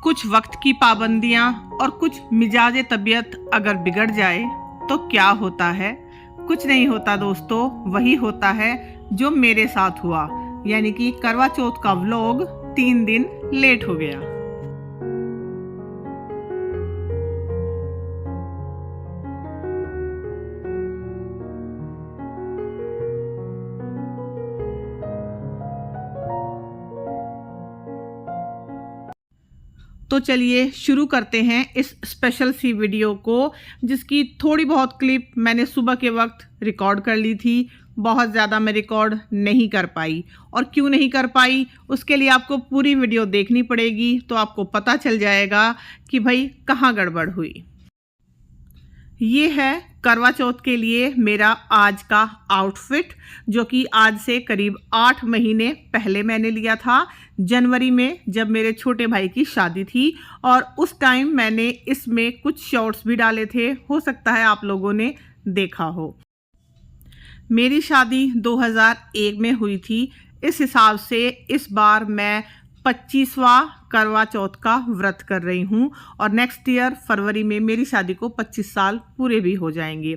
कुछ वक्त की पाबंदियां और कुछ मिजाज तबीयत अगर बिगड़ जाए तो क्या होता है। कुछ नहीं होता दोस्तों, वही होता है जो मेरे साथ हुआ, यानी कि करवा चौथ का व्लॉग 3 दिन लेट हो गया। तो चलिए शुरू करते हैं इस स्पेशल सी वीडियो को, जिसकी थोड़ी बहुत क्लिप मैंने सुबह के वक्त रिकॉर्ड कर ली थी। बहुत ज़्यादा मैं रिकॉर्ड नहीं कर पाई, और क्यों नहीं कर पाई उसके लिए आपको पूरी वीडियो देखनी पड़ेगी, तो आपको पता चल जाएगा कि भाई कहाँ गड़बड़ हुई। ये है करवा चौथ के लिए मेरा आज का आउटफिट, जो कि आज से करीब 8 महीने पहले मैंने लिया था, जनवरी में, जब मेरे छोटे भाई की शादी थी। और उस टाइम मैंने इसमें कुछ शॉर्ट्स भी डाले थे, हो सकता है आप लोगों ने देखा हो। मेरी शादी 2001 में हुई थी, इस हिसाब से इस बार मैं 25वां करवा चौथ का व्रत कर रही हूँ, और नेक्स्ट ईयर फरवरी में मेरी शादी को 25 साल पूरे भी हो जाएंगे।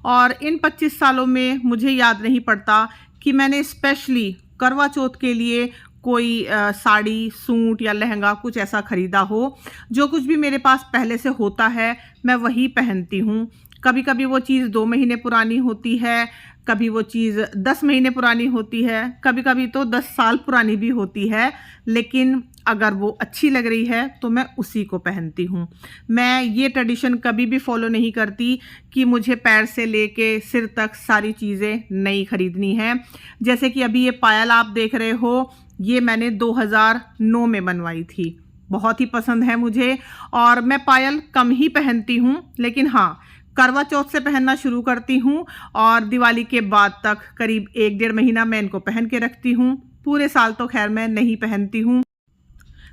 और इन 25 सालों में मुझे याद नहीं पड़ता कि मैंने स्पेशली करवा चौथ के लिए कोई साड़ी, सूट या लहंगा कुछ ऐसा ख़रीदा हो। जो कुछ भी मेरे पास पहले से होता है मैं वही पहनती हूँ। कभी कभी वो चीज़ 2 महीने पुरानी होती है, कभी वो चीज़ 10 महीने पुरानी होती है, कभी कभी तो 10 साल पुरानी भी होती है, लेकिन अगर वो अच्छी लग रही है तो मैं उसी को पहनती हूँ। मैं ये ट्रेडिशन कभी भी फॉलो नहीं करती कि मुझे पैर से लेके सिर तक सारी चीज़ें नई खरीदनी है। जैसे कि अभी ये पायल आप देख रहे हो, ये मैंने 2009 में बनवाई थी, बहुत ही पसंद है मुझे, और मैं पायल कम ही पहनती हूँ, लेकिन हाँ करवा चौथ से पहनना शुरू करती हूँ, और दिवाली के बाद तक करीब 1-1.5 महीना मैं इनको पहन के रखती हूँ। पूरे साल तो खैर मैं नहीं पहनती हूँ।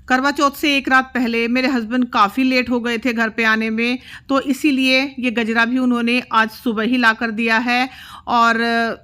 करवा चौथ से एक रात पहले मेरे हस्बैंड काफ़ी लेट हो गए थे घर पे आने में, तो इसीलिए ये गजरा भी उन्होंने आज सुबह ही ला कर दिया है। और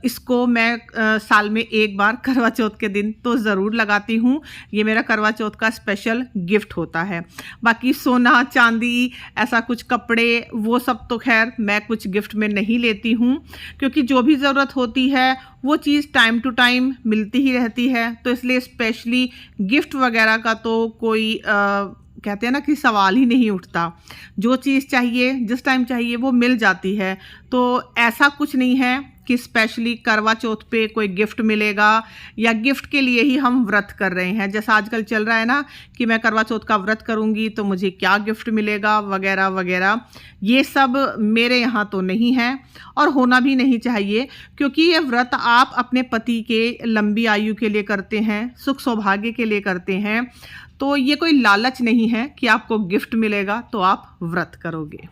इसको मैं साल में एक बार करवा चौथ के दिन तो ज़रूर लगाती हूँ। ये मेरा करवा चौथ का स्पेशल गिफ्ट होता है। बाकी सोना चांदी, ऐसा कुछ कपड़े, वो सब तो खैर मैं कुछ गिफ्ट में नहीं लेती हूँ, क्योंकि जो भी ज़रूरत होती है वो चीज़ टाइम टू टाइम मिलती ही रहती है। तो इसलिए स्पेशली गिफ्ट वगैरह का तो कोई कहते हैं ना कि सवाल ही नहीं उठता। जो चीज़ चाहिए जिस टाइम चाहिए वो मिल जाती है। तो ऐसा कुछ नहीं है कि स्पेशली करवा चौथ पे कोई गिफ्ट मिलेगा या गिफ्ट के लिए ही हम व्रत कर रहे हैं। जैसा आजकल चल रहा है ना कि मैं करवा चौथ का व्रत करूंगी तो मुझे क्या गिफ्ट मिलेगा वगैरह वगैरह, ये सब मेरे यहाँ तो नहीं है और होना भी नहीं चाहिए, क्योंकि ये व्रत आप अपने पति के लंबी आयु के लिए करते हैं, सुख सौभाग्य के लिए करते हैं। तो ये कोई लालच नहीं है कि आपको गिफ्ट मिलेगा तो आप व्रत करोगे।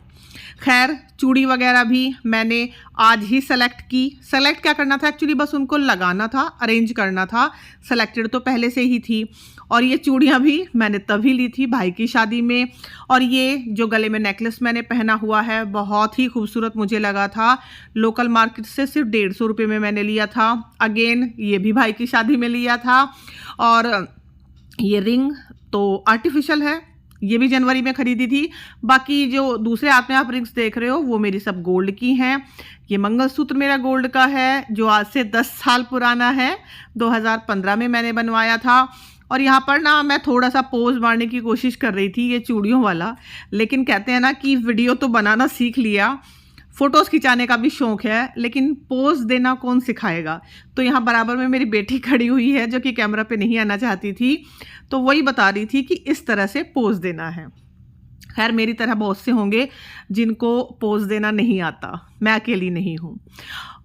खैर चूड़ी वगैरह भी मैंने आज ही सेलेक्ट की। सेलेक्ट क्या करना था, एक्चुअली बस उनको लगाना था, अरेंज करना था। सेलेक्टेड तो पहले से ही थी। और ये चूड़ियाँ भी मैंने तभी ली थी भाई की शादी में। और ये जो गले में नेकलेस मैंने पहना हुआ है बहुत ही खूबसूरत मुझे लगा था। लोकल मार्केट से सिर्फ 150 रुपये में मैंने लिया था। अगेन ये भी भाई की शादी में लिया था। और ये रिंग तो आर्टिफिशियल है, ये भी जनवरी में खरीदी थी। बाकी जो दूसरे हाथ में आप रिंग्स देख रहे हो वो मेरी सब गोल्ड की हैं। ये मंगलसूत्र मेरा गोल्ड का है, जो आज से 10 साल पुराना है, 2015 में मैंने बनवाया था। और यहाँ पर ना मैं थोड़ा सा पोज मारने की कोशिश कर रही थी ये चूड़ियों वाला, लेकिन कहते हैं ना कि वीडियो तो बनाना सीख लिया, फ़ोटोज़ खिंचाने का भी शौक़ है, लेकिन पोज देना कौन सिखाएगा। तो यहाँ बराबर में मेरी बेटी खड़ी हुई है जो कि कैमरा पे नहीं आना चाहती थी, तो वही बता रही थी कि इस तरह से पोज देना है। खैर मेरी तरह बहुत से होंगे जिनको पोज देना नहीं आता, मैं अकेली नहीं हूँ।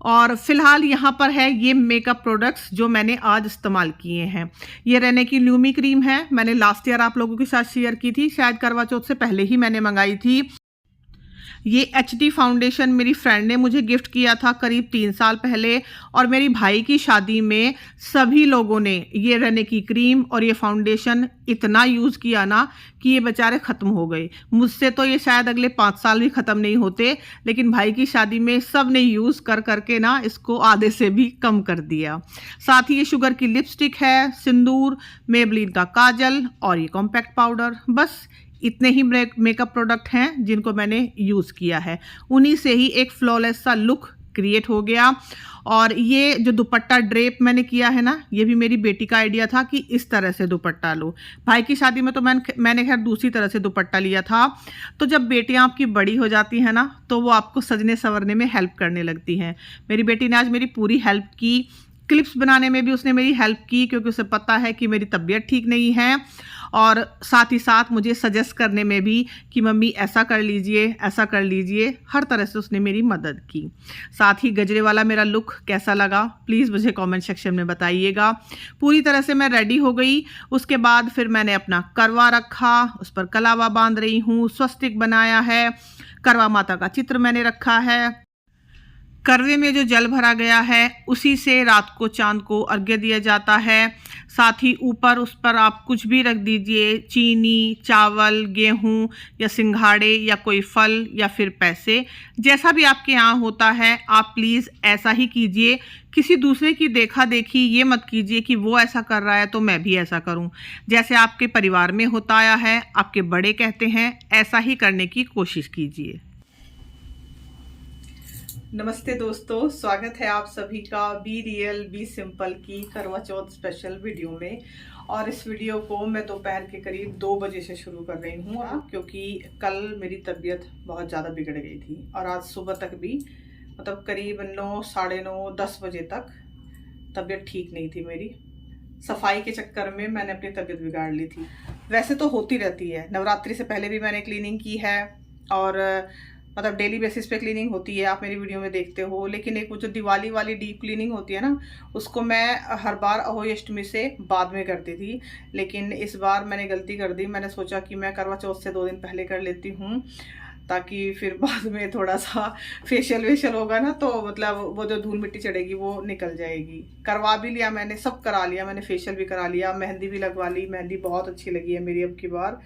और फिलहाल यहाँ पर है ये मेकअप प्रोडक्ट्स जो मैंने आज इस्तेमाल किए हैं। ये रेने की ल्यूमी क्रीम है, मैंने लास्ट ईयर आप लोगों के साथ शेयर की थी, शायद करवा चौथ से पहले ही मैंने मंगाई थी। ये HD फाउंडेशन मेरी फ्रेंड ने मुझे गिफ्ट किया था करीब 3 साल पहले, और मेरी भाई की शादी में सभी लोगों ने ये रहने की क्रीम और ये फाउंडेशन इतना यूज़ किया ना कि ये बेचारे ख़त्म हो गए। मुझसे तो ये शायद अगले 5 साल भी ख़त्म नहीं होते, लेकिन भाई की शादी में सब ने यूज़ कर करके ना इसको आधे से भी कम कर दिया। साथ ही ये शुगर की लिपस्टिक है, सिंदूर, मेबलिन का काजल और ये कॉम्पैक्ट पाउडर। बस इतने ही मेकअप प्रोडक्ट हैं जिनको मैंने यूज़ किया है। उन्हीं से ही एक फ्लॉलेस सा लुक क्रिएट हो गया। और ये जो दुपट्टा ड्रेप मैंने किया है ना, ये भी मेरी बेटी का आइडिया था कि इस तरह से दुपट्टा लो। भाई की शादी में तो मैंने खैर दूसरी तरह से दुपट्टा लिया था। तो जब बेटियां आपकी बड़ी हो जाती हैं ना, तो वो आपको सजने संवरने में हेल्प करने लगती हैं। मेरी बेटी ने आज मेरी पूरी हेल्प की। क्लिप्स बनाने में भी उसने मेरी हेल्प की, क्योंकि उसे पता है कि मेरी तबीयत ठीक नहीं है। और साथ ही साथ मुझे सजेस्ट करने में भी कि मम्मी ऐसा कर लीजिए, ऐसा कर लीजिए। हर तरह से उसने मेरी मदद की। साथ ही गजरे वाला मेरा लुक कैसा लगा प्लीज़ मुझे कमेंट सेक्शन में बताइएगा। पूरी तरह से मैं रेडी हो गई। उसके बाद फिर मैंने अपना करवा रखा, उस पर कलावा बांध रही हूँ, स्वस्तिक बनाया है, करवा माता का चित्र मैंने रखा है। करवे में जो जल भरा गया है उसी से रात को चांद को अर्घ्य दिया जाता है। साथ ही ऊपर उस पर आप कुछ भी रख दीजिए, चीनी, चावल, गेहूं या सिंघाड़े या कोई फल या फिर पैसे, जैसा भी आपके यहाँ होता है आप प्लीज़ ऐसा ही कीजिए। किसी दूसरे की देखा देखी ये मत कीजिए कि वो ऐसा कर रहा है तो मैं भी ऐसा करूं। जैसे आपके परिवार में होता आया है, आपके बड़े कहते हैं, ऐसा ही करने की कोशिश कीजिए। नमस्ते दोस्तों, स्वागत है आप सभी का बी रियल बी सिंपल की करवा चौथ स्पेशल वीडियो में। और इस वीडियो को मैं दोपहर के करीब 2 बजे से शुरू कर रही हूँ, क्योंकि कल मेरी तबीयत बहुत ज़्यादा बिगड़ गई थी और आज सुबह तक भी मतलब करीब 9, साढ़े 9, 10 बजे तक तबीयत ठीक नहीं थी मेरी। सफाई के चक्कर में मैंने अपनी तबीयत बिगाड़ ली थी। वैसे तो होती रहती है, नवरात्रि से पहले भी मैंने क्लीनिंग की है और मतलब डेली बेसिस पे क्लीनिंग होती है, आप मेरी वीडियो में देखते हो। लेकिन एक वो जो दिवाली वाली डीप क्लीनिंग होती है ना, उसको मैं हर बार अहोई अष्टमी से बाद में करती थी। लेकिन इस बार मैंने गलती कर दी। मैंने सोचा कि मैं करवा चौथ से 2 दिन पहले कर लेती हूँ, ताकि फिर बाद में थोड़ा सा फेशियल वेशियल होगा ना, तो मतलब वो जो धूल मिट्टी चढ़ेगी वो निकल जाएगी। करवा भी लिया मैंने, सब करा लिया मैंने, फेशियल भी करा लिया, मेहंदी भी लगवा ली। मेहंदी बहुत अच्छी लगी है मेरी अब की बार,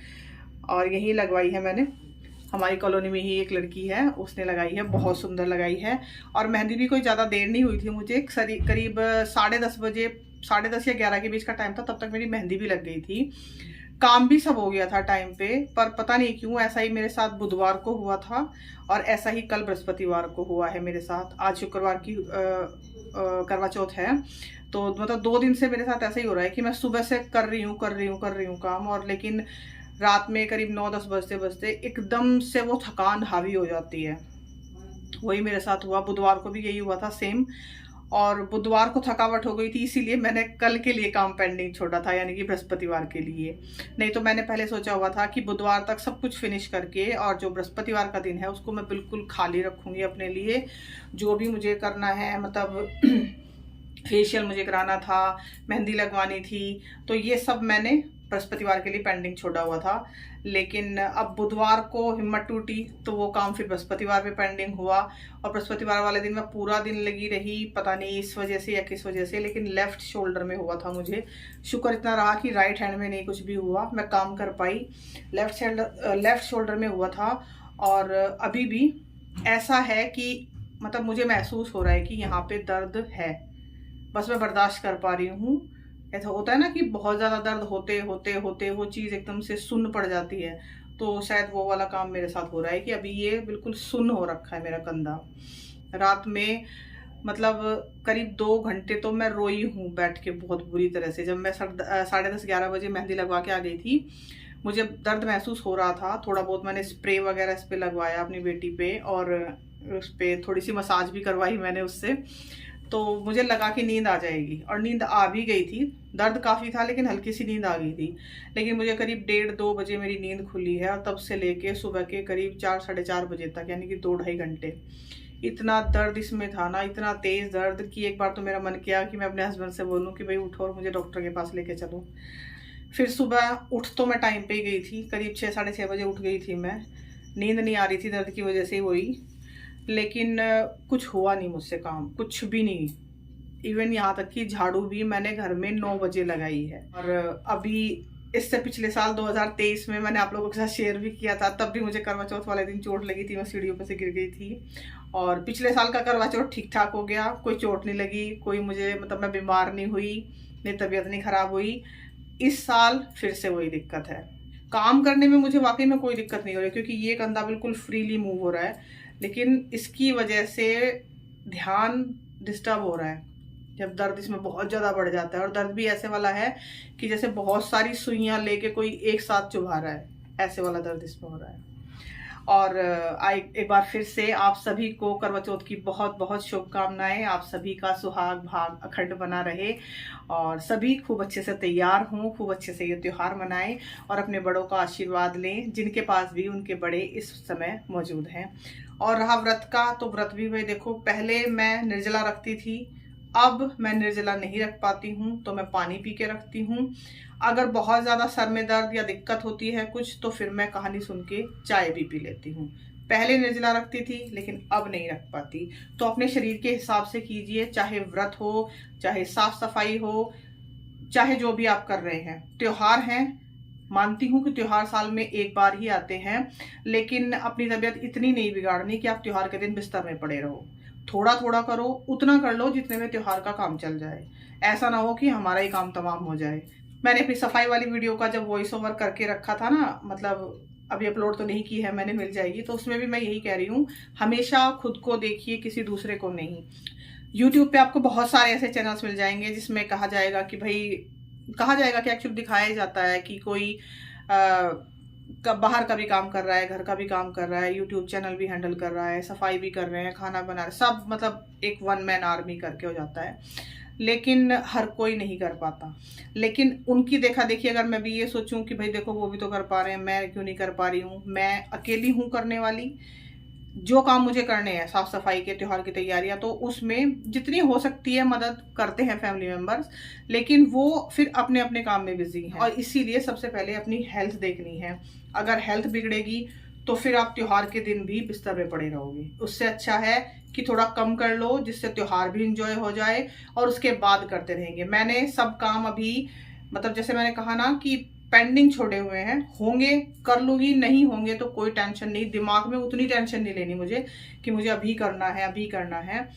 और यही लगवाई है मैंने। हमारी कॉलोनी में ही एक लड़की है, उसने लगाई है, बहुत सुंदर लगाई है। और मेहंदी भी कोई ज़्यादा देर नहीं हुई थी मुझे, करीब 10:30 बजे, 10:30 या 11 के बीच का टाइम था, तब तक मेरी मेहंदी भी लग गई थी। काम भी सब हो गया था टाइम पे। पर पता नहीं क्यों ऐसा ही मेरे साथ बुधवार को हुआ था और ऐसा ही कल बृहस्पतिवार को हुआ है मेरे साथ। आज शुक्रवार की करवा चौथ है, तो मतलब 2 दिन से मेरे साथ ऐसा ही हो रहा है कि मैं सुबह से कर रही हूँ काम, और लेकिन रात में करीब 9-10 बजते बजते एकदम से वो थकान हावी हो जाती है। वही मेरे साथ हुआ, बुधवार को भी यही हुआ था सेम। और बुधवार को थकावट हो गई थी, इसीलिए मैंने कल के लिए काम पेंडिंग छोड़ा था, यानी कि बृहस्पतिवार के लिए। नहीं तो मैंने पहले सोचा हुआ था कि बुधवार तक सब कुछ फिनिश करके, और जो बृहस्पतिवार का दिन है उसको मैं बिल्कुल खाली रखूँगी अपने लिए। जो भी मुझे करना है, मतलब फेशियल मुझे कराना था, मेहंदी लगवानी थी, तो ये सब मैंने बृहस्पतिवार के लिए पेंडिंग छोड़ा हुआ था। लेकिन अब बुधवार को हिम्मत टूटी तो वो काम फिर बृहस्पतिवार पे पेंडिंग हुआ। और बृहस्पतिवार वाले दिन मैं पूरा दिन लगी रही, पता नहीं इस वजह से या किस वजह से, लेकिन लेफ्ट शोल्डर में हुआ था मुझे। शुक्र इतना रहा कि राइट हैंड में नहीं कुछ भी हुआ, मैं काम कर पाई। लेफ्ट शोल्डर में हुआ था। और अभी भी ऐसा है कि मतलब मुझे महसूस हो रहा है कि यहाँ पे दर्द है, बस मैं बर्दाश्त कर पा रही हूँ। ऐसा होता है ना कि बहुत ज़्यादा दर्द होते होते होते वो चीज़ एकदम से सुन्न पड़ जाती है, तो शायद वो वाला काम मेरे साथ हो रहा है कि अभी ये बिल्कुल सुन्न हो रखा है मेरा कंधा। रात में मतलब करीब 2 घंटे तो मैं रोई हूँ बैठ के बहुत बुरी तरह से। जब मैं 10:30-11 बजे मेहंदी लगवा के आ गई थी, मुझे दर्द महसूस हो रहा था। थोड़ा बहुत मैंने स्प्रे वगैरह इस पर लगवाया अपनी बेटी पे, और उस पर थोड़ी सी मसाज भी करवाई मैंने उससे। तो मुझे लगा कि नींद आ जाएगी, और नींद आ भी गई थी। दर्द काफ़ी था लेकिन हल्की सी नींद आ गई थी। लेकिन मुझे करीब 1:30-2 बजे मेरी नींद खुली है, और तब से लेके सुबह के करीब 4-4:30 बजे तक, यानी कि 2-2.5 घंटे इतना दर्द इसमें था ना, इतना तेज़ दर्द कि एक बार तो मेरा मन किया कि मैं अपने हस्बैंड से बोलूँ कि भाई उठो और मुझे डॉक्टर के पास लेके चलो। फिर सुबह उठ तो मैं टाइम पे ही गई थी, करीब 6-6:30 बजे उठ गई थी मैं। नींद नहीं आ रही थी दर्द की वजह से हुई, लेकिन कुछ हुआ नहीं मुझसे काम, कुछ भी नहीं। इवन यहाँ तक कि झाड़ू भी मैंने घर में 9 बजे लगाई है। और अभी इससे पिछले साल 2023 में मैंने आप लोगों के साथ शेयर भी किया था, तब भी मुझे करवा चौथ वाले दिन चोट लगी थी, मैं सीढ़ियों पर से गिर गई थी। और पिछले साल का करवा चौथ ठीक ठाक हो गया, कोई चोट नहीं लगी, कोई मुझे मतलब मैं बीमार नहीं हुई, मेरी तबीयत नहीं खराब हुई। इस साल फिर से वही दिक्कत है। काम करने में मुझे वाकई में कोई दिक्कत नहीं हो रही, क्योंकि ये कंधा बिल्कुल फ्रीली मूव हो रहा है, लेकिन इसकी वजह से ध्यान डिस्टर्ब हो रहा है। जब दर्द इसमें बहुत ज़्यादा बढ़ जाता है, और दर्द भी ऐसे वाला है कि जैसे बहुत सारी सुइयां लेके कोई एक साथ चुभा रहा है, ऐसे वाला दर्द इसमें हो रहा है। और एक बार फिर से आप सभी को करवा चौथ की बहुत बहुत शुभकामनाएं। आप सभी का सुहाग भाग अखंड बना रहे, और सभी खूब अच्छे से तैयार हों, खूब अच्छे से ये त्यौहार मनाएं, और अपने बड़ों का आशीर्वाद लें, जिनके पास भी उनके बड़े इस समय मौजूद हैं। और रहा व्रत का, तो व्रत भी भाई देखो, पहले मैं निर्जला रखती थी, अब मैं निर्जला नहीं रख पाती हूँ, तो मैं पानी पी के रखती हूँ। अगर बहुत ज़्यादा सर में दर्द या दिक्कत होती है कुछ, तो फिर मैं कहानी सुन के चाय भी पी लेती हूँ। पहले निर्जला रखती थी, लेकिन अब नहीं रख पाती। तो अपने शरीर के हिसाब से कीजिए, चाहे व्रत हो, चाहे साफ सफाई हो, चाहे जो भी आप कर रहे हैं। त्योहार हैं, मानती हूँ कि त्योहार साल में एक बार ही आते हैं, लेकिन अपनी तबीयत इतनी नहीं बिगाड़नी कि आप त्योहार के दिन बिस्तर में पड़े रहो। थोड़ा थोड़ा करो, उतना कर लो जितने में त्योहार का काम चल जाए। ऐसा ना हो कि हमारा ही काम तमाम हो जाए। मैंने अपनी सफाई वाली वीडियो का जब वॉइस ओवर करके रखा था ना, मतलब अभी अपलोड तो नहीं की है मैंने, मिल जाएगी, तो उसमें भी मैं यही कह रही हूँ, हमेशा खुद को देखिए, किसी दूसरे को नहीं। यूट्यूब पे आपको बहुत सारे ऐसे चैनल्स मिल जाएंगे जिसमें कहा जाएगा कि एक्चुअली दिखाया जाता है कि कोई बाहर का भी काम कर रहा है, घर का भी काम कर रहा है, यूट्यूब चैनल भी हैंडल कर रहा है, सफाई भी कर रहे हैं, खाना बना रहे, सब मतलब एक वन मैन आर्मी करके हो जाता है। लेकिन हर कोई नहीं कर पाता। लेकिन उनकी देखा देखी अगर मैं भी ये सोचूं कि भाई देखो वो भी तो कर पा रहे हैं, मैं क्यों नहीं कर पा रही हूँ, मैं अकेली हूँ करने वाली। जो काम मुझे करने हैं, साफ सफाई के, त्योहार की तैयारियां, तो उसमें जितनी हो सकती है मदद करते हैं फैमिली मेंबर्स, लेकिन वो फिर अपने अपने काम में बिजी हैं। और इसीलिए सबसे पहले अपनी हेल्थ देखनी है। अगर हेल्थ बिगड़ेगी तो फिर आप त्योहार के दिन भी बिस्तर में पड़े रहोगे। उससे अच्छा है कि थोड़ा कम कर लो, जिससे त्योहार भी इंजॉय हो जाए, और उसके बाद करते रहेंगे। मैंने सब काम अभी, मतलब जैसे मैंने कहा ना कि पेंडिंग छोड़े हुए हैं, होंगे कर लूंगी, नहीं होंगे तो कोई टेंशन नहीं। दिमाग में उतनी टेंशन नहीं लेनी मुझे कि मुझे अभी करना है, अभी करना है,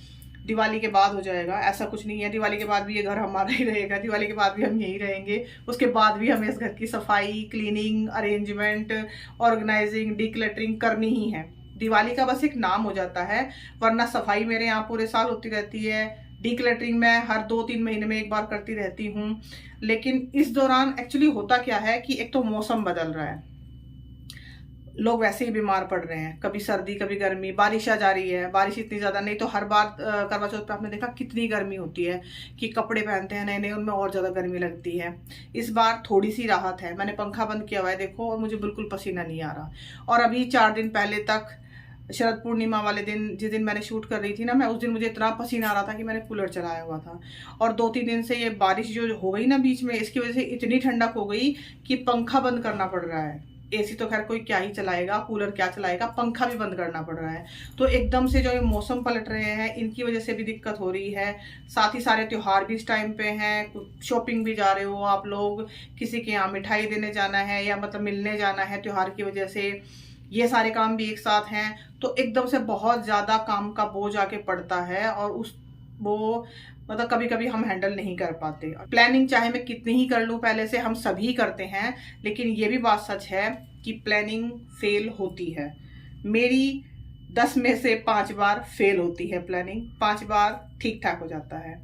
दिवाली के बाद हो जाएगा, ऐसा कुछ नहीं है। दिवाली के बाद भी ये घर हमारा ही रहेगा, दिवाली के बाद भी हम यहीं रहेंगे, उसके बाद भी हमें इस घर की सफाई, क्लीनिंग, अरेंजमेंट, ऑर्गेनाइजिंग, डिक्लटरिंग करनी ही है। दिवाली का बस एक नाम हो जाता है, वरना सफाई मेरे यहाँ पूरे साल होती रहती है, डिक्लटरिंग मैं हर 2-3 महीने में एक बार करती रहती हूँ। लेकिन इस दौरान एक्चुअली होता क्या है कि एक तो मौसम बदल रहा है, लोग वैसे ही बीमार पड़ रहे हैं, कभी सर्दी कभी गर्मी, बारिश आ जा रही है, बारिश इतनी ज़्यादा नहीं तो हर बार करवा चौथ पे आपने देखा कितनी गर्मी होती है कि कपड़े पहनते हैं नए नए, उनमें और ज़्यादा गर्मी लगती है। इस बार थोड़ी सी राहत है, मैंने पंखा बंद किया हुआ है देखो, और मुझे बिल्कुल पसीना नहीं आ रहा। और अभी 4 दिन पहले तक, शरद पूर्णिमा वाले दिन, जिस दिन मैंने शूट कर रही थी ना मैं, उस दिन मुझे इतना पसीना आ रहा था कि मैंने कूलर चलाया हुआ था। और 2-3 दिन से ये बारिश जो हो गई ना बीच में, इसकी वजह से इतनी ठंडक हो गई कि पंखा बंद करना पड़ रहा है। एसी तो खैर कोई क्या ही चलाएगा, कूलर क्या चलाएगा, पंखा भी बंद करना पड़ रहा है। तो एकदम से जो ये मौसम पलट रहे हैं, इनकी वजह से भी दिक्कत हो रही है। साथ ही सारे त्योहार भी इस टाइम पे हैं, शॉपिंग भी जा रहे हो आप लोग, किसी के यहाँ मिठाई देने जाना है या मतलब मिलने जाना है त्योहार की वजह से, ये सारे काम भी एक साथ हैं। तो एकदम से बहुत ज़्यादा काम का बोझ आके पड़ता है, और वो मतलब कभी कभी हम हैंडल नहीं कर पाते। प्लानिंग चाहे मैं कितनी ही कर लूँ, पहले से हम सभी करते हैं, लेकिन ये भी बात सच है कि प्लानिंग फेल होती है। मेरी 10 में से 5 बार फेल होती है प्लानिंग, 5 बार ठीक ठाक हो जाता है।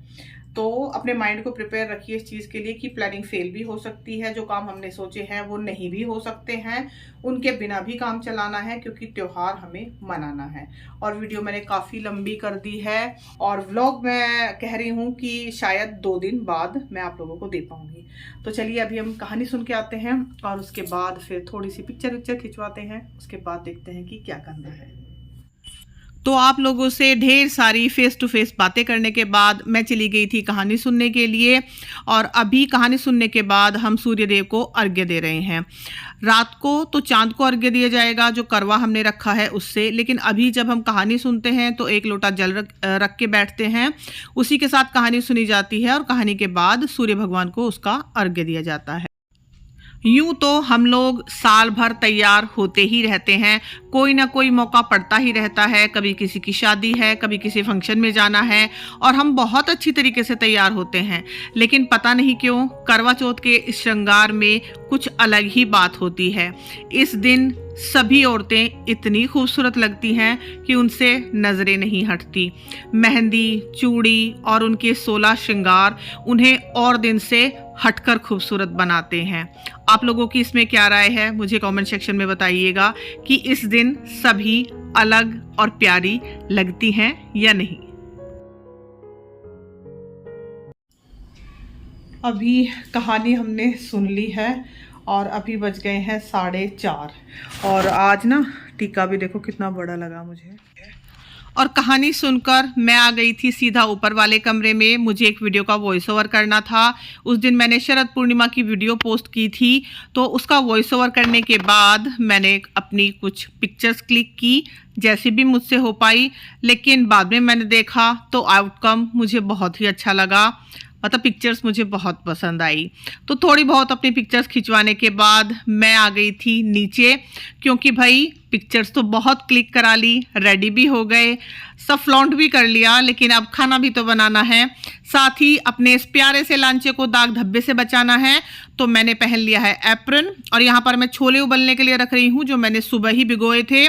तो अपने माइंड को प्रिपेयर रखिए इस चीज़ के लिए कि प्लानिंग फेल भी हो सकती है, जो काम हमने सोचे हैं वो नहीं भी हो सकते हैं, उनके बिना भी काम चलाना है, क्योंकि त्योहार हमें मनाना है। और वीडियो मैंने काफ़ी लंबी कर दी है, और व्लॉग मैं कह रही हूँ कि शायद 2 दिन बाद मैं आप लोगों को दे पाऊँगी। तो चलिए अभी हम कहानी सुन के आते हैं, और उसके बाद फिर थोड़ी सी पिक्चर खिंचवाते हैं, उसके बाद देखते हैं कि क्या करना है। तो आप लोगों से ढेर सारी फेस टू फेस बातें करने के बाद मैं चली गई थी कहानी सुनने के लिए। और अभी कहानी सुनने के बाद हम सूर्यदेव को अर्घ्य दे रहे हैं। रात को तो चांद को अर्घ्य दिया जाएगा जो करवा हमने रखा है उससे, लेकिन अभी जब हम कहानी सुनते हैं तो एक लोटा जल रख के बैठते हैं, उसी के साथ कहानी सुनी जाती है और कहानी के बाद सूर्य भगवान को उसका अर्घ्य दिया जाता है। यूं तो हम लोग साल भर तैयार होते ही रहते हैं, कोई ना कोई मौका पड़ता ही रहता है। कभी किसी की शादी है, कभी किसी फंक्शन में जाना है और हम बहुत अच्छी तरीके से तैयार होते हैं। लेकिन पता नहीं क्यों करवा चौथ के इस श्रृंगार में कुछ अलग ही बात होती है। इस दिन सभी औरतें इतनी खूबसूरत लगती हैं कि उनसे नजरें नहीं हटती। मेहंदी, चूड़ी और उनके 16 श्रृंगार उन्हें और दिन से हटकर खूबसूरत बनाते हैं। आप लोगों की इसमें क्या राय है मुझे कमेंट सेक्शन में बताइएगा कि इस दिन सभी अलग और प्यारी लगती हैं या नहीं। अभी कहानी हमने सुन ली है और अभी बज गए हैं 4:30 और आज ना टीका भी देखो कितना बड़ा लगा मुझे। और कहानी सुनकर मैं आ गई थी सीधा ऊपर वाले कमरे में। मुझे एक वीडियो का वॉइस ओवर करना था। उस दिन मैंने शरद पूर्णिमा की वीडियो पोस्ट की थी, तो उसका वॉइस ओवर करने के बाद मैंने अपनी कुछ पिक्चर्स क्लिक की जैसे भी मुझसे हो पाई। लेकिन बाद में मैंने देखा तो आउटकम मुझे बहुत ही अच्छा लगा, मतलब पिक्चर्स मुझे बहुत पसंद आई। तो थोड़ी बहुत अपनी पिक्चर्स खिंचवाने के बाद मैं आ गई थी नीचे, क्योंकि भाई पिक्चर्स तो बहुत क्लिक करा ली, रेडी भी हो गए, सब फ्लॉन्ट भी कर लिया, लेकिन अब खाना भी तो बनाना है। साथ ही अपने इस प्यारे से लांचे को दाग धब्बे से बचाना है, तो मैंने पहन लिया है एप्रन। और यहाँ पर मैं छोले उबलने के लिए रख रही हूँ जो मैंने सुबह ही भिगोए थे।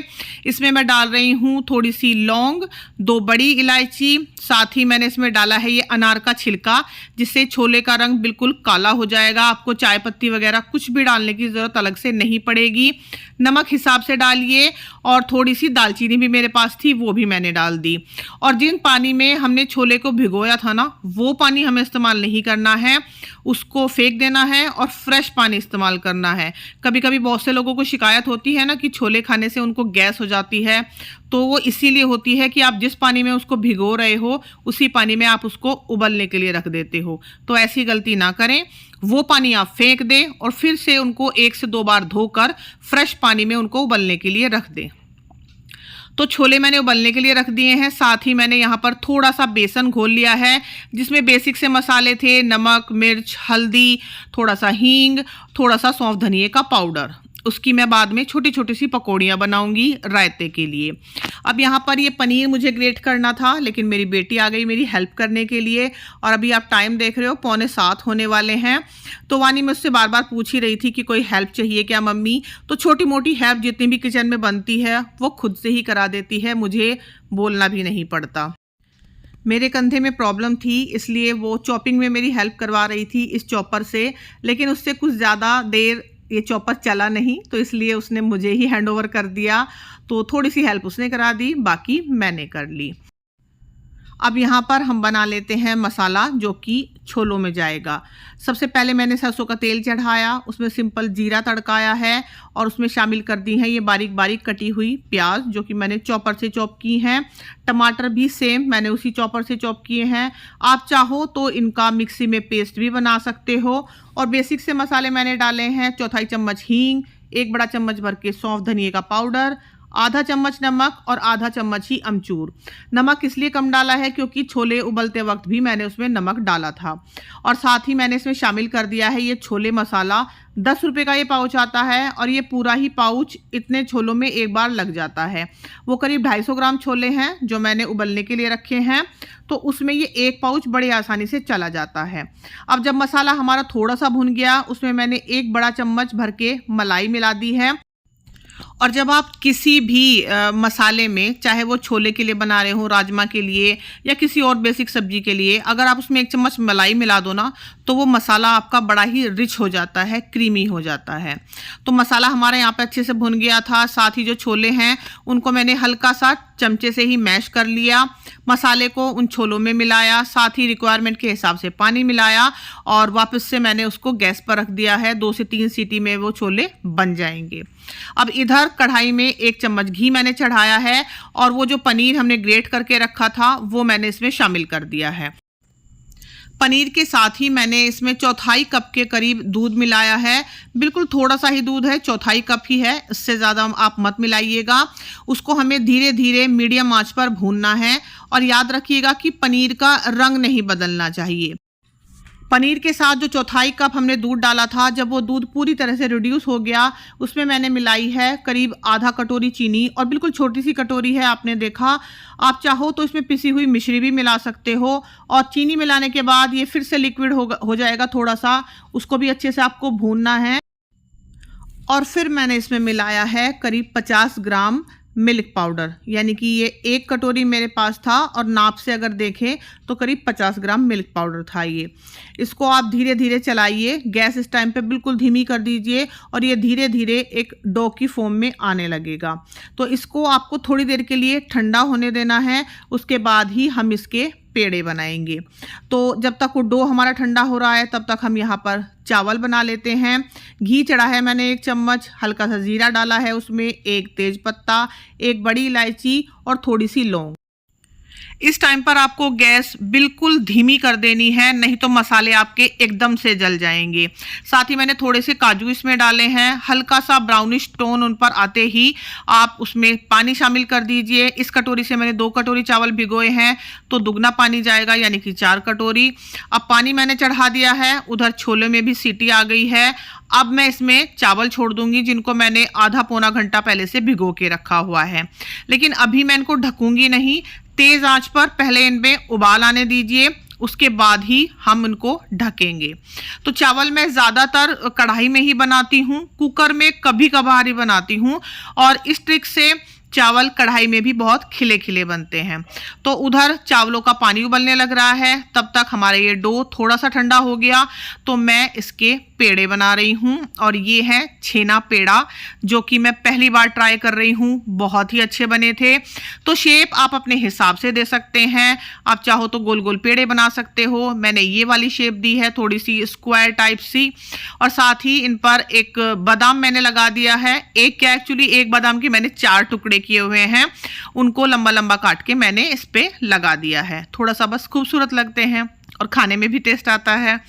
इसमें मैं डाल रही हूँ थोड़ी सी लौंग, 2 बड़ी इलायची, साथ ही मैंने इसमें डाला है ये अनार का छिलका, जिससे छोले का रंग बिल्कुल काला हो जाएगा। आपको चाय पत्ती वगैरह कुछ भी डालने की ज़रूरत अलग से नहीं पड़ेगी। नमक हिसाब से डालिए और थोड़ी सी दालचीनी भी मेरे पास थी, वो भी मैंने डाल दी। और जिन पानी में हमने छोले को भिगोया था ना, वो पानी हमें इस्तेमाल नहीं करना है, उसको फेंक देना है और फ्रेश पानी इस्तेमाल करना है। कभी कभी बहुत से लोगों को शिकायत होती है ना कि छोले खाने से उनको गैस हो जाती है, तो वो इसीलिए होती है कि आप जिस पानी में उसको भिगो रहे हो उसी पानी में आप उसको उबलने के लिए रख देते हो। तो ऐसी गलती ना करें, वो पानी आप फेंक दें और फिर से उनको 1 से 2 बार धोकर फ्रेश पानी में उनको उबलने के लिए रख दें। तो छोले मैंने उबलने के लिए रख दिए हैं। साथ ही मैंने यहाँ पर थोड़ा सा बेसन घोल लिया है, जिसमें बेसिक से मसाले थे नमक, मिर्च, हल्दी, थोड़ा सा हींग, थोड़ा सा सौंफ धनिए का पाउडर। उसकी मैं बाद में छोटी छोटी सी पकौड़ियाँ बनाऊंगी रायते के लिए। अब यहाँ पर ये पनीर मुझे ग्रेट करना था, लेकिन मेरी बेटी आ गई मेरी हेल्प करने के लिए। और अभी आप टाइम देख रहे हो 6:45 होने वाले हैं। तो वानी मुझसे बार बार पूछ ही रही थी कि कोई हेल्प चाहिए क्या मम्मी। तो छोटी मोटी हेल्प जितनी भी किचन में बनती है वो खुद से ही करा देती है, मुझे बोलना भी नहीं पड़ता। मेरे कंधे में प्रॉब्लम थी, इसलिए वो चॉपिंग में मेरी हेल्प करवा रही थी इस चॉपर से, लेकिन उससे कुछ ज़्यादा देर ये चॉपर चला नहीं, तो इसलिए उसने मुझे ही हैंड ओवर कर दिया। तो थोड़ी सी हेल्प उसने करा दी, बाकी मैंने कर ली। अब यहाँ पर हम बना लेते हैं मसाला जो कि छोलों में जाएगा। सबसे पहले मैंने सरसों का तेल चढ़ाया, उसमें सिंपल जीरा तड़काया है और उसमें शामिल कर दी हैं ये बारीक बारीक कटी हुई प्याज, जो कि मैंने चॉपर से चॉप की हैं। टमाटर भी सेम मैंने उसी चॉपर से चॉप किए हैं। आप चाहो तो इनका मिक्सी में पेस्ट भी बना सकते हो। और बेसिक से मसाले मैंने डाले हैं 1/4 चम्मच हींग, 1 बड़ा चम्मच भर के सौंफ धनिए का पाउडर, आधा चम्मच नमक और आधा चम्मच ही अमचूर। नमक इसलिए कम डाला है क्योंकि छोले उबलते वक्त भी मैंने उसमें नमक डाला था। और साथ ही मैंने इसमें शामिल कर दिया है ये छोले मसाला। 10 रुपये का ये पाउच आता है और ये पूरा ही पाउच इतने छोलों में एक बार लग जाता है। वो करीब 250 ग्राम छोले हैं जो मैंने उबलने के लिए रखे हैं, तो उसमें ये एक पाउच बड़े आसानी से चला जाता है। अब जब मसाला हमारा थोड़ा सा भुन गया, उसमें मैंने 1 बड़ा चम्मच भर के मलाई मिला दी है। और जब आप किसी भी मसाले में, चाहे वो छोले के लिए बना रहे हो, राजमा के लिए या किसी और बेसिक सब्जी के लिए, अगर आप उसमें 1 चम्मच मलाई मिला दो ना, तो वो मसाला आपका बड़ा ही रिच हो जाता है, क्रीमी हो जाता है। तो मसाला हमारा यहाँ पे अच्छे से भुन गया था। साथ ही जो छोले हैं उनको मैंने हल्का सा चमचे से ही मैश कर लिया, मसाले को उन छोलों में मिलाया, साथ ही रिक्वायरमेंट के हिसाब से पानी मिलाया और वापस से मैंने उसको गैस पर रख दिया है। 2 से 3 सीटी में वो छोले बन जाएंगे। अब इधर कढ़ाई में 1 चम्मच घी मैंने चढ़ाया है और वो जो पनीर हमने ग्रेट करके रखा था वो मैंने इसमें शामिल कर दिया है। पनीर के साथ ही मैंने इसमें 1/4 कप के करीब दूध मिलाया है। बिल्कुल थोड़ा सा ही दूध है, 1/4 कप ही है, इससे ज़्यादा आप मत मिलाइएगा। उसको हमें धीरे धीरे मीडियम आंच पर भूनना है और याद रखिएगा कि पनीर का रंग नहीं बदलना चाहिए। पनीर के साथ जो 1/4 कप हमने दूध डाला था, जब वो दूध पूरी तरह से रिड्यूस हो गया, उसमें मैंने मिलाई है करीब आधा कटोरी चीनी और बिल्कुल छोटी सी कटोरी है, आपने देखा। आप चाहो तो इसमें पिसी हुई मिश्री भी मिला सकते हो और चीनी मिलाने के बाद ये फिर से लिक्विड हो जाएगा थोड़ा सा, उसको भी अच्छे से आपको भूनना है। और फिर मैंने इसमें मिलाया है करीब 50 ग्राम मिल्क पाउडर, यानी कि ये 1 कटोरी मेरे पास था और नाप से अगर देखें तो करीब 50 ग्राम मिल्क पाउडर था ये। इसको आप धीरे धीरे चलाइए, गैस इस टाइम पे बिल्कुल धीमी कर दीजिए और ये धीरे धीरे एक डो की फॉर्म में आने लगेगा। तो इसको आपको थोड़ी देर के लिए ठंडा होने देना है, उसके बाद ही हम इसके पेड़े बनाएंगे। तो जब तक वो डो हमारा ठंडा हो रहा है तब तक हम यहाँ पर चावल बना लेते हैं। घी चढ़ा है मैंने 1 चम्मच, हल्का सा जीरा डाला है उसमें, 1 तेज पत्ता, 1 बड़ी इलायची और थोड़ी सी लौंग। इस टाइम पर आपको गैस बिल्कुल धीमी कर देनी है, नहीं तो मसाले आपके एकदम से जल जाएंगे। साथ ही मैंने थोड़े से काजू इसमें डाले हैं, हल्का सा ब्राउनिश टोन उन पर आते ही आप उसमें पानी शामिल कर दीजिए। इस कटोरी से मैंने 2 कटोरी चावल भिगोए हैं तो दुगना पानी जाएगा, यानी कि 4 कटोरी। अब पानी मैंने चढ़ा दिया है, उधर छोले में भी सीटी आ गई है। अब मैं इसमें चावल छोड़ दूंगी जिनको मैंने आधा पौना घंटा पहले से भिगो के रखा हुआ है, लेकिन अभी मैं इनको ढकूंगी नहीं। तेज आंच पर पहले इनमें उबाल आने दीजिए, उसके बाद ही हम इनको ढकेंगे। तो चावल मैं ज़्यादातर कढ़ाई में ही बनाती हूँ, कुकर में कभी कभार ही बनाती हूँ और इस ट्रिक से चावल कढ़ाई में भी बहुत खिले खिले बनते हैं। तो उधर चावलों का पानी उबलने लग रहा है, तब तक हमारा ये डो थोड़ा सा ठंडा हो गया तो मैं इसके पेड़े बना रही हूँ। और ये है छेना पेड़ा, जो कि मैं पहली बार ट्राई कर रही हूँ, बहुत ही अच्छे बने थे। तो शेप आप अपने हिसाब से दे सकते हैं, आप चाहो तो गोल गोल पेड़े बना सकते हो। मैंने ये वाली शेप दी है, थोड़ी सी स्क्वायर टाइप सी। और साथ ही इन पर एक बादाम मैंने लगा दिया है, एक क्या एक्चुअली एक बादाम के मैंने 4 टुकड़े किए हुए हैं, उनको लंबा लंबा काट के मैंने इस पे लगा दिया है। थोड़ा सा बस खूबसूरत लगते हैं और खाने में भी टेस्ट आता है।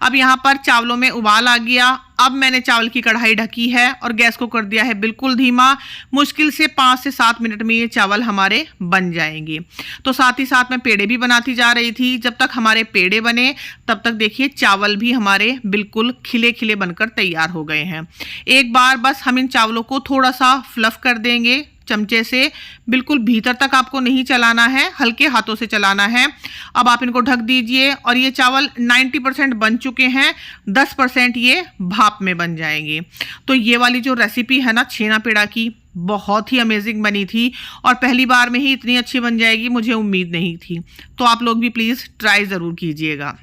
अब यहाँ पर चावलों में उबाल आ गया। अब मैंने चावल की कढ़ाई ढकी है और गैस को कर दिया है बिल्कुल धीमा। मुश्किल से 5 से 7 मिनट में ये चावल हमारे बन जाएंगे। तो साथ ही साथ मैं पेड़े भी बनाती जा रही थी। जब तक हमारे पेड़े बने तब तक देखिए चावल भी हमारे बिल्कुल खिले खिले बनकर तैयार हो गए हैं। एक बार बस हम इन चावलों को थोड़ा सा फ्लफ कर देंगे चमचे से, बिल्कुल भीतर तक आपको नहीं चलाना है, हल्के हाथों से चलाना है। अब आप इनको ढक दीजिए और ये चावल 90% बन चुके हैं, 10% ये भाप में बन जाएंगे। तो ये वाली जो रेसिपी है ना छेना पेड़ा की, बहुत ही अमेजिंग बनी थी और पहली बार में ही इतनी अच्छी बन जाएगी मुझे उम्मीद नहीं थी। तो आप लोग भी प्लीज़ ट्राई ज़रूर कीजिएगा।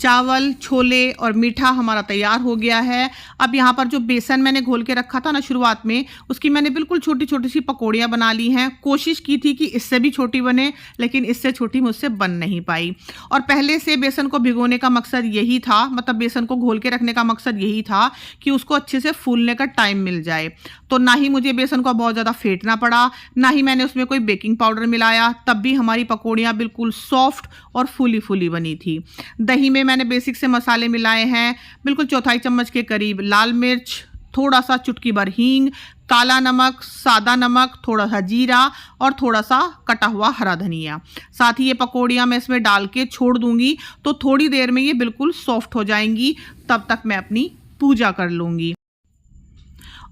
चावल, छोले और मीठा हमारा तैयार हो गया है। अब यहाँ पर जो बेसन मैंने घोल के रखा था ना शुरुआत में, उसकी मैंने बिल्कुल छोटी छोटी सी पकौड़ियाँ बना ली हैं। कोशिश की थी कि इससे भी छोटी बने, लेकिन इससे छोटी मुझसे बन नहीं पाई। और पहले से बेसन को भिगोने का मकसद यही था, मतलब बेसन को घोल के रखने का मकसद यही था कि उसको अच्छे से फूलने का टाइम मिल जाए। तो ना ही मुझे बेसन को बहुत ज़्यादा फेंटना पड़ा, ना ही मैंने उसमें कोई बेकिंग पाउडर मिलाया, तब भी हमारी पकौड़ियाँ बिल्कुल सॉफ्ट और फूली फूली बनी थी। दही में मैंने बेसिक से मसाले मिलाए हैं, बिल्कुल 1/4 चम्मच के करीब लाल मिर्च, थोड़ा सा चुटकी भर हींग, काला नमक, सादा नमक, थोड़ा सा जीरा और थोड़ा सा कटा हुआ हरा धनिया। साथ ही ये पकौड़ियाँ मैं इसमें डाल के छोड़ दूंगी तो थोड़ी देर में ये बिल्कुल सॉफ्ट हो जाएंगी, तब तक मैं अपनी पूजा कर लूँगी।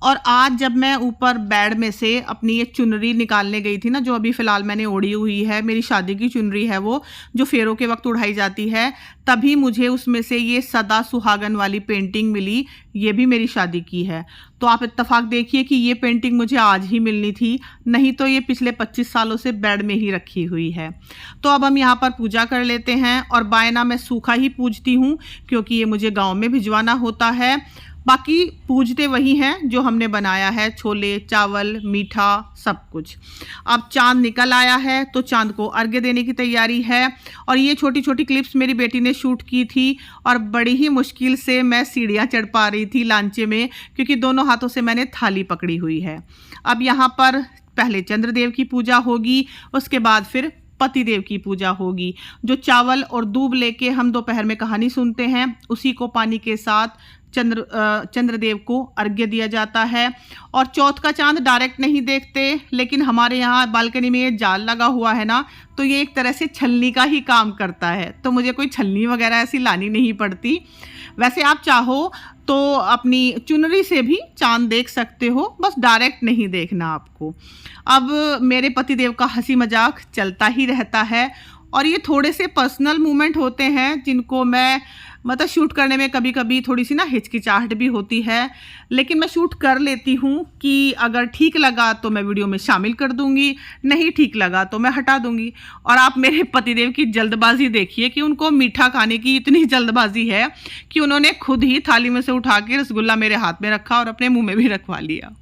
और आज जब मैं ऊपर बेड में से अपनी ये चुनरी निकालने गई थी ना, जो अभी फ़िलहाल मैंने ओढ़ी हुई है, मेरी शादी की चुनरी है वो, जो फेरों के वक्त उड़ाई जाती है, तभी मुझे उसमें से ये सदा सुहागन वाली पेंटिंग मिली। ये भी मेरी शादी की है। तो आप इत्तेफाक देखिए कि ये पेंटिंग मुझे आज ही मिलनी थी, नहीं तो ये पिछले 25 सालों से बेड में ही रखी हुई है। तो अब हम यहाँ पर पूजा कर लेते हैं। और बायना मैं सूखा ही पूजती हूँ क्योंकि ये मुझे गाँव में भिजवाना होता है। बाकी पूजते वही हैं जो हमने बनाया है, छोले चावल मीठा सब कुछ। अब चांद निकल आया है तो चांद को अर्घ्य देने की तैयारी है। और ये छोटी छोटी क्लिप्स मेरी बेटी ने शूट की थी और बड़ी ही मुश्किल से मैं सीढ़ियाँ चढ़ पा रही थी लांचे में, क्योंकि दोनों हाथों से मैंने थाली पकड़ी हुई है। अब यहाँ पर पहले चंद्रदेव की पूजा होगी, उसके बाद फिर पतिदेव की पूजा होगी। जो चावल और दूब लेके हम दोपहर में कहानी सुनते हैं, उसी को पानी के साथ चंद्रदेव को अर्घ्य दिया जाता है। और चौथ का चांद डायरेक्ट नहीं देखते, लेकिन हमारे यहाँ बालकनी में ये जाल लगा हुआ है ना, तो ये एक तरह से छलनी का ही काम करता है, तो मुझे कोई छलनी वगैरह ऐसी लानी नहीं पड़ती। वैसे आप चाहो तो अपनी चुनरी से भी चांद देख सकते हो, बस डायरेक्ट नहीं देखना आपको। अब मेरे पतिदेव का हंसी मजाक चलता ही रहता है और ये थोड़े से पर्सनल मोमेंट होते हैं जिनको मैं मतलब शूट करने में कभी कभी थोड़ी सी ना हिचकिचाहट भी होती है, लेकिन मैं शूट कर लेती हूँ कि अगर ठीक लगा तो मैं वीडियो में शामिल कर दूंगी, नहीं ठीक लगा तो मैं हटा दूंगी। और आप मेरे पतिदेव की जल्दबाजी देखिए कि उनको मीठा खाने की इतनी जल्दबाजी है कि उन्होंने खुद ही थाली में से उठा के रसगुल्ला मेरे हाथ में रखा और अपने मुंह में भी रखवा लिया।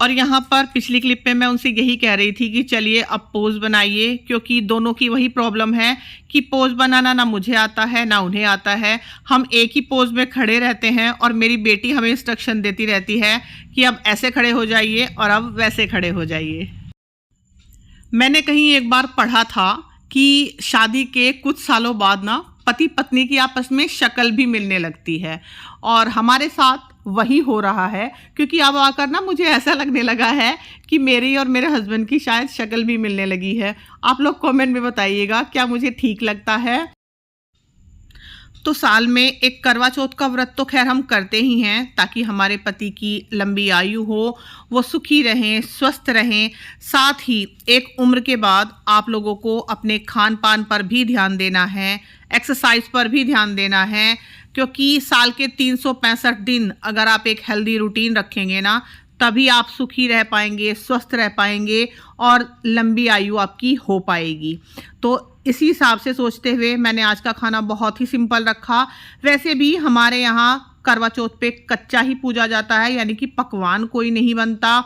और यहाँ पर पिछली क्लिप में मैं उनसे यही कह रही थी कि चलिए अब पोज बनाइए, क्योंकि दोनों की वही प्रॉब्लम है कि पोज बनाना ना मुझे आता है ना उन्हें आता है। हम एक ही पोज में खड़े रहते हैं और मेरी बेटी हमें इंस्ट्रक्शन देती रहती है कि अब ऐसे खड़े हो जाइए और अब वैसे खड़े हो जाइए। मैंने कहीं एक बार पढ़ा था कि शादी के कुछ सालों बाद ना पति पत्नी की आपस में शक्ल भी मिलने लगती है, और हमारे साथ वही हो रहा है। क्योंकि अब आकर ना मुझे ऐसा लगने लगा है कि मेरी और मेरे हस्बैंड की शायद शक्ल भी मिलने लगी है। आप लोग कमेंट में बताइएगा क्या मुझे ठीक लगता है। तो साल में एक करवा चौथ का व्रत तो खैर हम करते ही हैं ताकि हमारे पति की लंबी आयु हो, वो सुखी रहें, स्वस्थ रहें। साथ ही एक उम्र के बाद आप लोगों को अपने खान पान पर भी ध्यान देना है, एक्सरसाइज पर भी ध्यान देना है, क्योंकि साल के 365 दिन अगर आप एक हेल्दी रूटीन रखेंगे ना, तभी आप सुखी रह पाएंगे, स्वस्थ रह पाएंगे और लंबी आयु आपकी हो पाएगी। तो इसी हिसाब से सोचते हुए मैंने आज का खाना बहुत ही सिंपल रखा। वैसे भी हमारे यहाँ करवा चौथ पे कच्चा ही पूजा जाता है, यानी कि पकवान कोई नहीं बनता।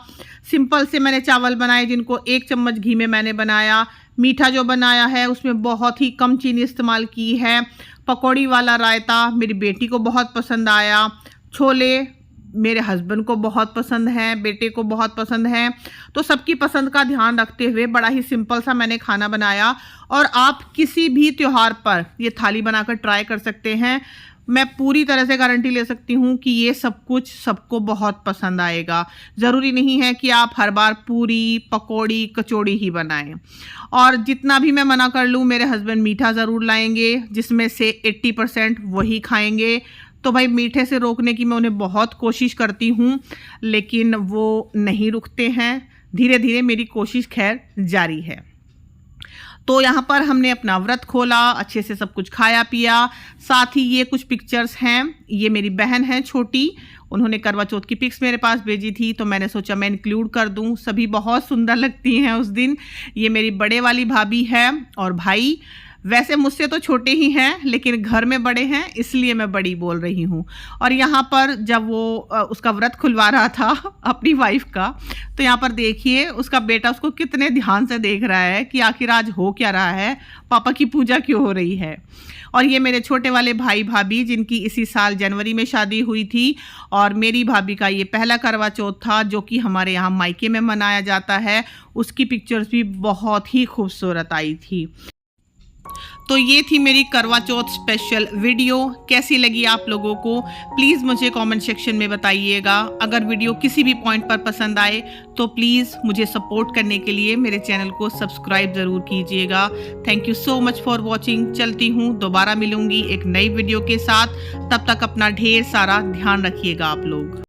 सिंपल से मैंने चावल बनाए जिनको 1 चम्मच घी में मैंने बनाया। मीठा जो बनाया है उसमें बहुत ही कम चीनी इस्तेमाल की है। पकौड़ी वाला रायता मेरी बेटी को बहुत पसंद आया। छोले मेरे हस्बैंड को बहुत पसंद है, बेटे को बहुत पसंद है। तो सबकी पसंद का ध्यान रखते हुए बड़ा ही सिंपल सा मैंने खाना बनाया। और आप किसी भी त्यौहार पर ये थाली बनाकर ट्राई कर सकते हैं। मैं पूरी तरह से गारंटी ले सकती हूँ कि ये सब कुछ सबको बहुत पसंद आएगा। ज़रूरी नहीं है कि आप हर बार पूरी पकौड़ी कचौड़ी ही बनाएं। और जितना भी मैं मना कर लूँ, मेरे हस्बैंड मीठा ज़रूर लाएंगे, जिसमें से 80% वही खाएंगे। तो भाई मीठे से रोकने की मैं उन्हें बहुत कोशिश करती हूँ, लेकिन वो नहीं रुकते हैं। धीरे धीरे मेरी कोशिश खैर जारी है। तो यहाँ पर हमने अपना व्रत खोला, अच्छे से सब कुछ खाया पिया। साथ ही ये कुछ पिक्चर्स हैं, ये मेरी बहन है छोटी, उन्होंने करवा चौथ की पिक्स मेरे पास भेजी थी, तो मैंने सोचा मैं इंक्लूड कर दूं। सभी बहुत सुंदर लगती हैं उस दिन। ये मेरी बड़े वाली भाभी है और भाई वैसे मुझसे तो छोटे ही हैं, लेकिन घर में बड़े हैं इसलिए मैं बड़ी बोल रही हूँ। और यहाँ पर जब वो उसका व्रत खुलवा रहा था अपनी वाइफ का, तो यहाँ पर देखिए उसका बेटा उसको कितने ध्यान से देख रहा है कि आखिर आज हो क्या रहा है, पापा की पूजा क्यों हो रही है। और ये मेरे छोटे वाले भाई भाभी जिनकी इसी साल जनवरी में शादी हुई थी, और मेरी भाभी का ये पहला करवा चौथ था जो कि हमारे यहाँ मायके में मनाया जाता है। उसकी पिक्चर्स भी बहुत ही खूबसूरत आई थी। तो ये थी मेरी करवा चौथ स्पेशल वीडियो। कैसी लगी आप लोगों को प्लीज़ मुझे कमेंट सेक्शन में बताइएगा। अगर वीडियो किसी भी पॉइंट पर पसंद आए तो प्लीज़ मुझे सपोर्ट करने के लिए मेरे चैनल को सब्सक्राइब ज़रूर कीजिएगा। Thank you so much for watching. चलती हूँ, दोबारा मिलूंगी एक नई वीडियो के साथ। तब तक अपना ढेर सारा ध्यान रखिएगा आप लोग।